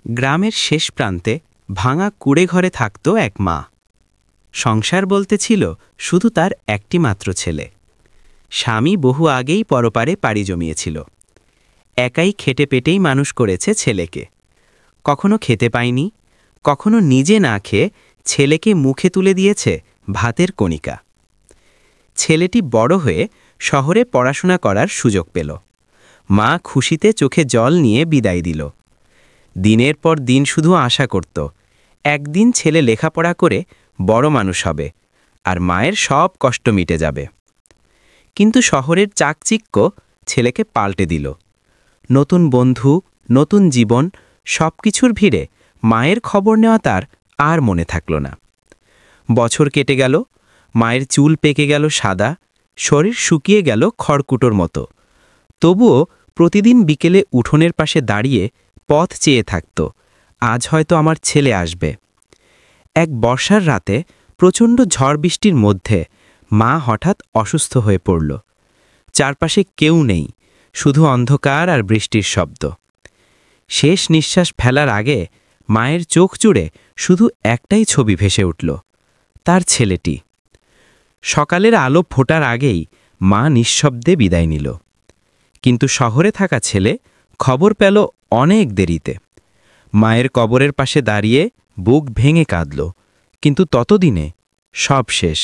গ্রামের শেষ প্রান্তে ভাঙা কুড়ে ঘরে থাকত এক মা। সংসার বলতে ছিল শুধু তার একটি মাত্র ছেলে। স্বামী বহু আগেই পরপারে পাড়ি জমিয়েছিল। একাই খেটে পেটেই মানুষ করেছে ছেলেকে। কখনো খেতে পায়নি, কখনো নিজে না খেয়ে ছেলেকে মুখে তুলে দিয়েছে ভাতের কণিকা। ছেলেটি বড় হয়ে শহরে পড়াশোনা করার সুযোগ পেল। মা খুশিতে চোখে জল নিয়ে বিদায় দিল। দিনের পর দিন শুধু আশা করত একদিন ছেলে লেখাপড়া করে বড় মানুষ হবে আর মায়ের সব কষ্ট মিটে যাবে। কিন্তু শহরের চাকচিক্য ছেলেকে পাল্টে দিল। নতুন বন্ধু, নতুন জীবন, সবকিছুর ভিড়ে মায়ের খবর নেওয়া তার আর মনে থাকল না। বছর কেটে গেল, মায়ের চুল পেকে গেল সাদা, শরীর শুকিয়ে গেল খড়কুটোর মতো। তবুও প্রতিদিন বিকেলে উঠোনের পাশে দাঁড়িয়ে পথ চেয়ে থাকত, আজ হয়তো আমার ছেলে আসবে। এক বর্ষার রাতে প্রচণ্ড ঝড় বৃষ্টির মধ্যে মা হঠাৎ অসুস্থ হয়ে পড়ল। চারপাশে কেউ নেই, শুধু অন্ধকার আর বৃষ্টির শব্দ। শেষ নিঃশ্বাস ফেলার আগে মায়ের চোখ জুড়ে শুধু একটাই ছবি ভেসে উঠল, তার ছেলেটি। সকালের আলো ফোটার আগেই মা নিঃশব্দে বিদায় নিল। কিন্তু শহরে থাকা ছেলে খবর পেল অনেক দেরিতে। মায়ের কবরের পাশে দাঁড়িয়ে বুক ভেঙে কাঁদল, কিন্তু ততদিনে সব শেষ।